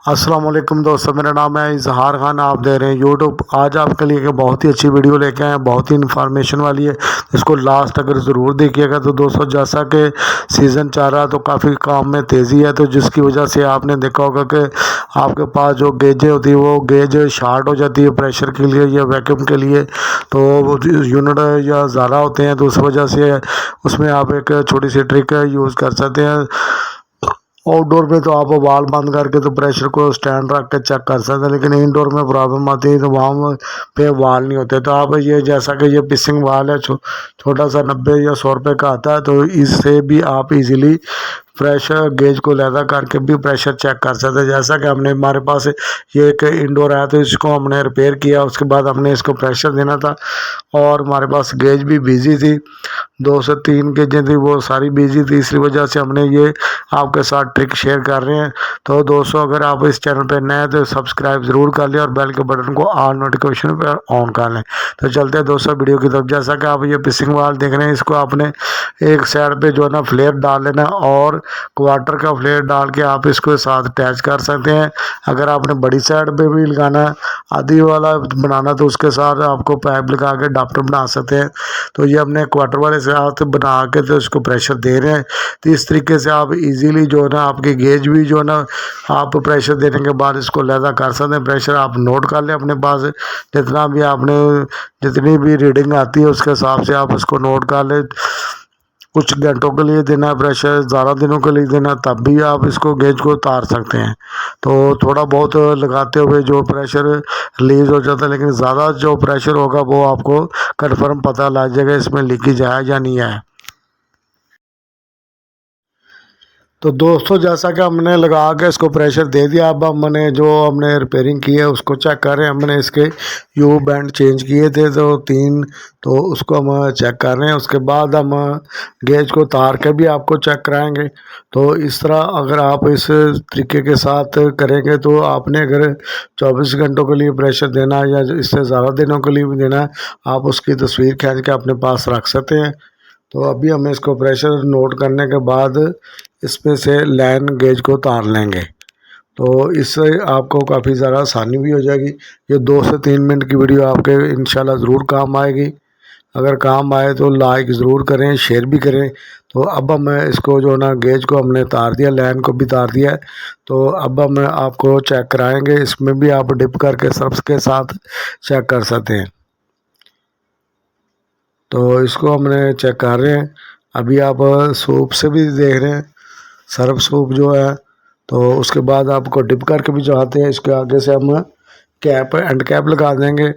السلام علیکم دوستو، میرا نام ہے اظہار خان، آپ دے رہے ہیں یوٹیوب۔ آج آپ کے لیے بہت ہی اچھی ویڈیو لے کے آئے ہیں، بہت ہی انفارمیشن والی ہے، اس کو لاسٹ اگر ضرور دیکھیے گا۔ تو دوستو جیسا کہ سیزن چل رہا ہے تو کافی کام میں تیزی ہے، تو جس کی وجہ سے آپ نے دیکھا ہوگا کہ آپ کے پاس جو گیجیں ہوتی ہیں وہ گیج شارٹ ہو جاتی ہے پریشر کے لیے یا ویکیوم کے لیے، تو وہ یونٹ یا زیادہ ہوتے ہیں، تو اس وجہ سے اس میں آپ ایک چھوٹی سی ٹرک یوز کر سکتے ہیں۔ آؤٹ ڈور میں تو آپ وال بند کر کے تو پریشر کو سٹینڈ رکھ کے چیک کر سکتے ہیں، لیکن انڈور میں پرابلم آتی ہے تو وہاں پہ وال نہیں ہوتے۔ تو آپ یہ جیسا کہ یہ پسنگ وال ہے، چھوٹا سا 90 یا 100 روپے کا آتا ہے، تو اس سے بھی آپ ایزیلی پریشر گیج کو علیحدہ کر کے بھی پریشر چیک کر سکتے ہیں۔ جیسا کہ ہم نے ہمارے پاس یہ ایک انڈور آیا تو اس کو ہم نے ریپیئر کیا، اس کے بعد ہم نے اس کو پریشر دینا تھا، اور ہمارے پاس گیج بھی بیزی تھی، 2 سے 3 گیجیں تھی، وہ ساری بیزی تھی، اس وجہ سے ہم نے یہ آپ کے ساتھ ٹرک شیئر کر رہے ہیں۔ تو دوستو اگر آپ اس چینل پہ نئے ہیں تو سبسکرائب ضرور کر لیں اور بیل کے بٹن کو آل نوٹیفیکیشن پہ آن کر لیں۔ تو چلتے ہیں دوستو ویڈیو کی طرف۔ جیسا کہ آپ یہ پسنگ وال دیکھ رہے ہیں، اس کو آپ نے ایک سائڈ پہ جو ہے نا فلیئر ڈال لینا، اور کوارٹر کا فلیئر ڈال کے آپ اس کو ساتھ اٹیچ کر سکتے ہیں۔ اگر آپ نے بڑی سائڈ پہ بھی لگانا ہے، آدھی والا بنانا، تو اس کے ساتھ آپ کو پائپ لگا کے ڈاپٹر بنا سکتے ہیں۔ تو یہ ہم نے کوارٹر والے ساتھ بنا کے تو اس کو پریشر دے رہے ہیں۔ تو اس طریقے سے آپ ایزیلی جو ہے نا آپ کی گیج بھی جو ہے نا آپ پریشر دینے کے بعد اس کو علیحدہ کر سکتے ہیں۔ پریشر آپ نوٹ کر لیں اپنے پاس، جتنا بھی آپ نے جتنی بھی ریڈنگ آتی ہے اس کے حساب سے آپ اس کو نوٹ کر لیں۔ کچھ گھنٹوں کے لیے دینا پریشر، زیادہ دنوں کے لیے دینا، تب بھی آپ اس کو گیج کو اتار سکتے ہیں۔ تو تھوڑا بہت لگاتے ہوئے جو پریشر ریلیز ہو جاتا ہے، لیکن زیادہ جو پریشر ہوگا وہ آپ کو کنفرم پتہ لگ جائے گا اس میں لیکیج ہے یا نہیں ہے۔ تو دوستو جیسا کہ ہم نے لگا کے اس کو پریشر دے دیا، اب ہم نے جو ہم نے ریپیئرنگ کی ہے اس کو چیک کر رہے ہیں۔ ہم نے اس کے یو بینڈ چینج کیے تھے تو 3، تو اس کو ہم چیک کر رہے ہیں۔ اس کے بعد ہم گیج کو تار کے بھی آپ کو چیک کرائیں گے۔ تو اس طرح اگر آپ اس طریقے کے ساتھ کریں گے تو آپ نے اگر 24 گھنٹوں کے لیے پریشر دینا ہے یا اس سے زیادہ دنوں کے لیے بھی دینا ہے، آپ اس کی تصویر کھینچ کے اپنے پاس رکھ سکتے ہیں۔ تو ابھی ہم اس کو پریشر نوٹ کرنے کے بعد اس میں سے لائن گیج کو تار لیں گے، تو اس سے آپ کو کافی زیادہ آسانی بھی ہو جائے گی۔ یہ 2 سے 3 منٹ کی ویڈیو آپ کے انشاءاللہ ضرور کام آئے گی۔ اگر کام آئے تو لائک ضرور کریں، شیئر بھی کریں۔ تو اب ہم اس کو جو نا گیج کو ہم نے تار دیا، لائن کو بھی تار دیا ہے۔ تو اب ہم آپ کو چیک کرائیں گے، اس میں بھی آپ ڈپ کر کے سرف کے ساتھ چیک کر سکتے ہیں۔ تو اس کو ہم نے چیک کر رہے ہیں۔ ابھی آپ سوپ سے بھی دیکھ رہے ہیں، سرف سوپ جو ہے، تو اس کے بعد آپ کو ڈپ کر کے بھی چاہتے ہیں، اس کے آگے سے ہم کیپ اینڈ کیپ لگا دیں گے،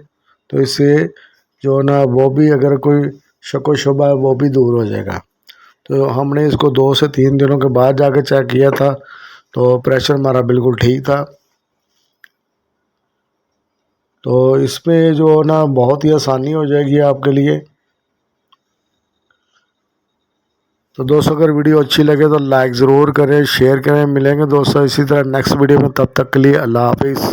تو اس سے جو نا وہ بھی اگر کوئی شک و شبہ ہے وہ بھی دور ہو جائے گا۔ تو ہم نے اس کو 2 سے 3 دنوں کے بعد جا کے چیک کیا تھا، تو پریشر ہمارا بالکل ٹھیک تھا۔ تو اس پہ جو نا بہت ہی آسانی ہو جائے گی آپ کے لیے۔ تو دوستو اگر ویڈیو اچھی لگے تو لائک ضرور کریں، شیئر کریں۔ ملیں گے دوستو اسی طرح نیکسٹ ویڈیو میں، تب تک کے لیے اللہ حافظ۔